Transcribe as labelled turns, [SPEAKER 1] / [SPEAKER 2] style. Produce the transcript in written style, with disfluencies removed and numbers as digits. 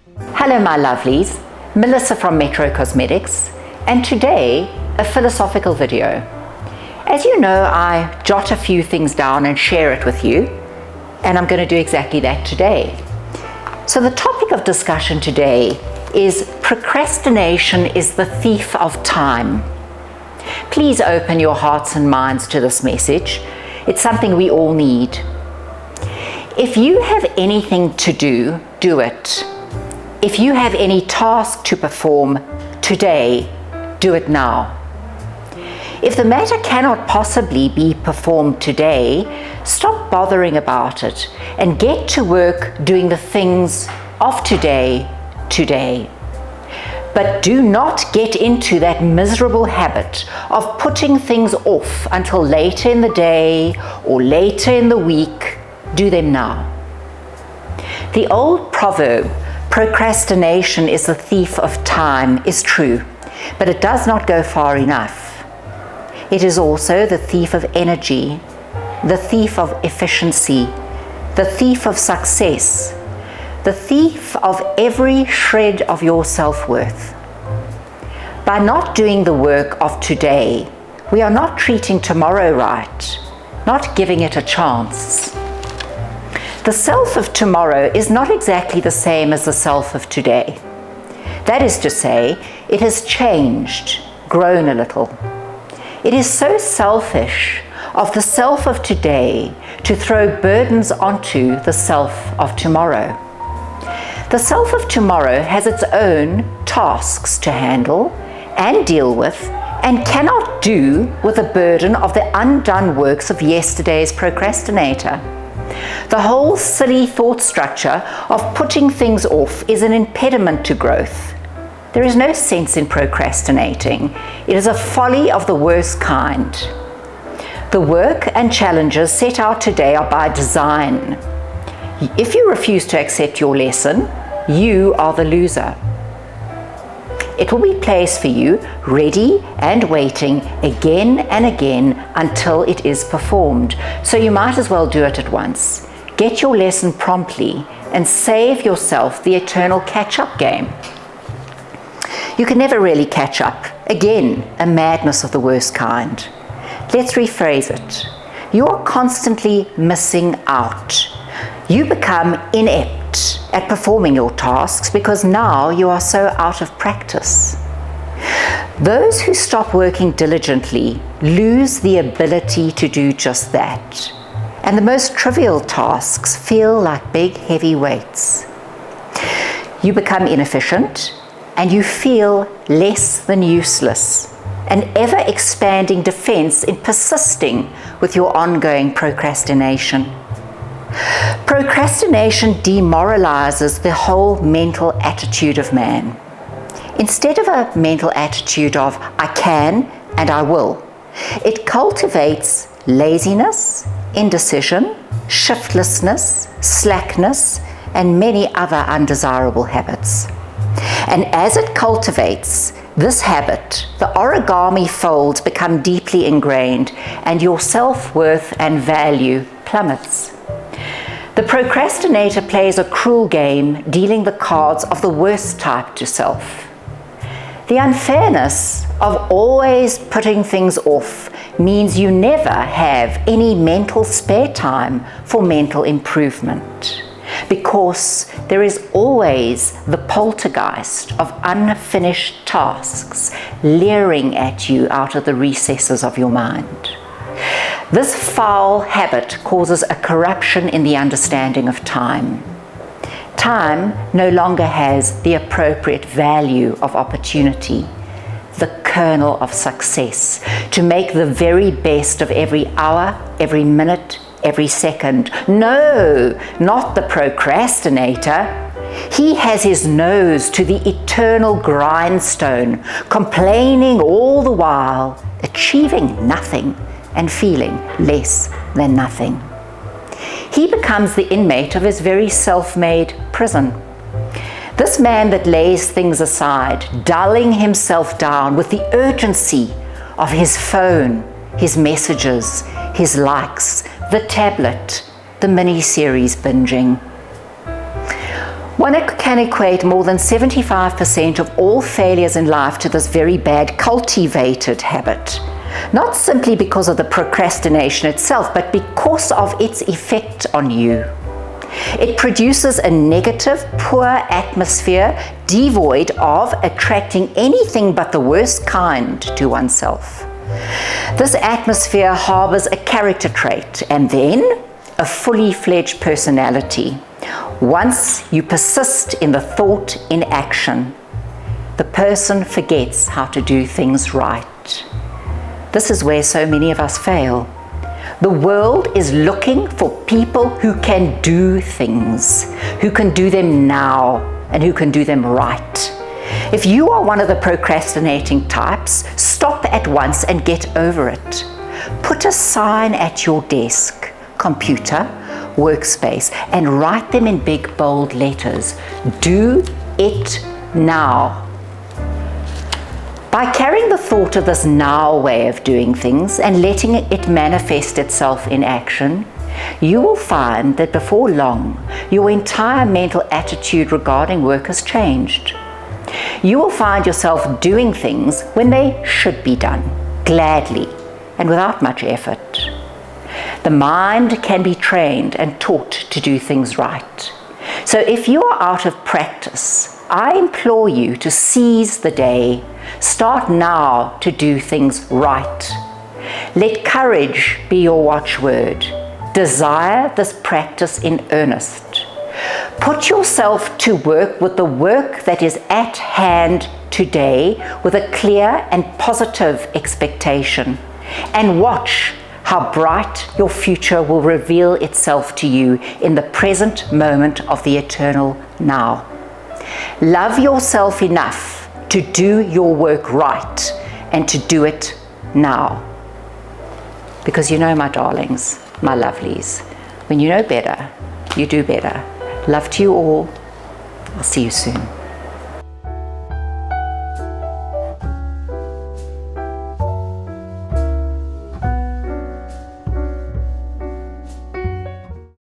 [SPEAKER 1] Hello my lovelies, Melissa from Metro Cosmetics, and today a philosophical video. As you know, I jot a few things down and share it with you, and I'm going to do exactly that today. So the topic of discussion today is procrastination is the thief of time. Please open your hearts and minds to this message. It's something we all need. If you have anything to do, do it. If you have any task to perform today, do it now. If the matter cannot possibly be performed today, stop bothering about it and get to work doing the things of today. But do not get into that miserable habit of putting things off until later in the day or later in the week. Do them now. The old proverb, procrastination is the thief of time, is true, but it does not go far enough. It is also the thief of energy, the thief of efficiency, the thief of success, the thief of every shred of your self-worth. By not doing the work of today, we are not treating tomorrow right, not giving it a chance. The self of tomorrow is not exactly the same as the self of today. That is to say, it has changed, grown a little. It is so selfish of the self of today to throw burdens onto the self of tomorrow. The self of tomorrow has its own tasks to handle and deal with, and cannot do with the burden of the undone works of yesterday's procrastinator. The whole silly thought structure of putting things off is an impediment to growth. There is no sense in procrastinating. It is a folly of the worst kind. The work and challenges set out today are by design. If you refuse to accept your lesson, you are the loser. It will be placed for you, ready and waiting again and again until it is performed. So you might as well do it at once. Get your lesson promptly and save yourself the eternal catch-up game. You can never really catch up. Again, a madness of the worst kind. Let's rephrase it. You are constantly missing out. You become inept at performing your tasks because now you are so out of practice. Those who stop working diligently lose the ability to do just that. And the most trivial tasks feel like big, heavy weights. You become inefficient and you feel less than useless, an ever-expanding defense in persisting with your ongoing procrastination. Procrastination demoralizes the whole mental attitude of man. Instead of a mental attitude of I can and I will, it cultivates laziness, indecision, shiftlessness, slackness, and many other undesirable habits. And as it cultivates this habit, the origami folds become deeply ingrained and your self-worth and value plummets. The procrastinator plays a cruel game, dealing the cards of the worst type to self. The unfairness of always putting things off means you never have any mental spare time for mental improvement, because there is always the poltergeist of unfinished tasks leering at you out of the recesses of your mind. This foul habit causes a corruption in the understanding of time. Time no longer has the appropriate value of opportunity, the kernel of success, to make the very best of every hour, every minute, every second. No, not the procrastinator. He has his nose to the eternal grindstone, complaining all the while, achieving nothing and feeling less than nothing. He becomes the inmate of his very self-made prison. This man that lays things aside, dulling himself down with the urgency of his phone, his messages, his likes, the tablet, the mini-series binging. One can equate more than 75% of all failures in life to this very bad cultivated habit. Not simply because of the procrastination itself, but because of its effect on you. It produces a negative, poor atmosphere devoid of attracting anything but the worst kind to oneself. This atmosphere harbors a character trait and then a fully fledged personality. Once you persist in the thought in action, the person forgets how to do things right. This is where so many of us fail. The world is looking for people who can do things, who can do them now, and who can do them right. If you are one of the procrastinating types, stop at once and get over it. Put a sign at your desk, computer, workspace, and write them in big bold letters. Do it now. By carrying the thought of this now way of doing things and letting it manifest itself in action, you will find that before long, your entire mental attitude regarding work has changed. You will find yourself doing things when they should be done, gladly and without much effort. The mind can be trained and taught to do things right. So if you are out of practice, I implore you to seize the day. Start now to do things right. Let courage be your watchword. Desire this practice in earnest. Put yourself to work with the work that is at hand today with a clear and positive expectation, and watch how bright your future will reveal itself to you in the present moment of the eternal now. Love yourself enough to do your work right and to do it now. Because you know, my darlings, my lovelies, when you know better, you do better. Love to you all. I'll see you soon.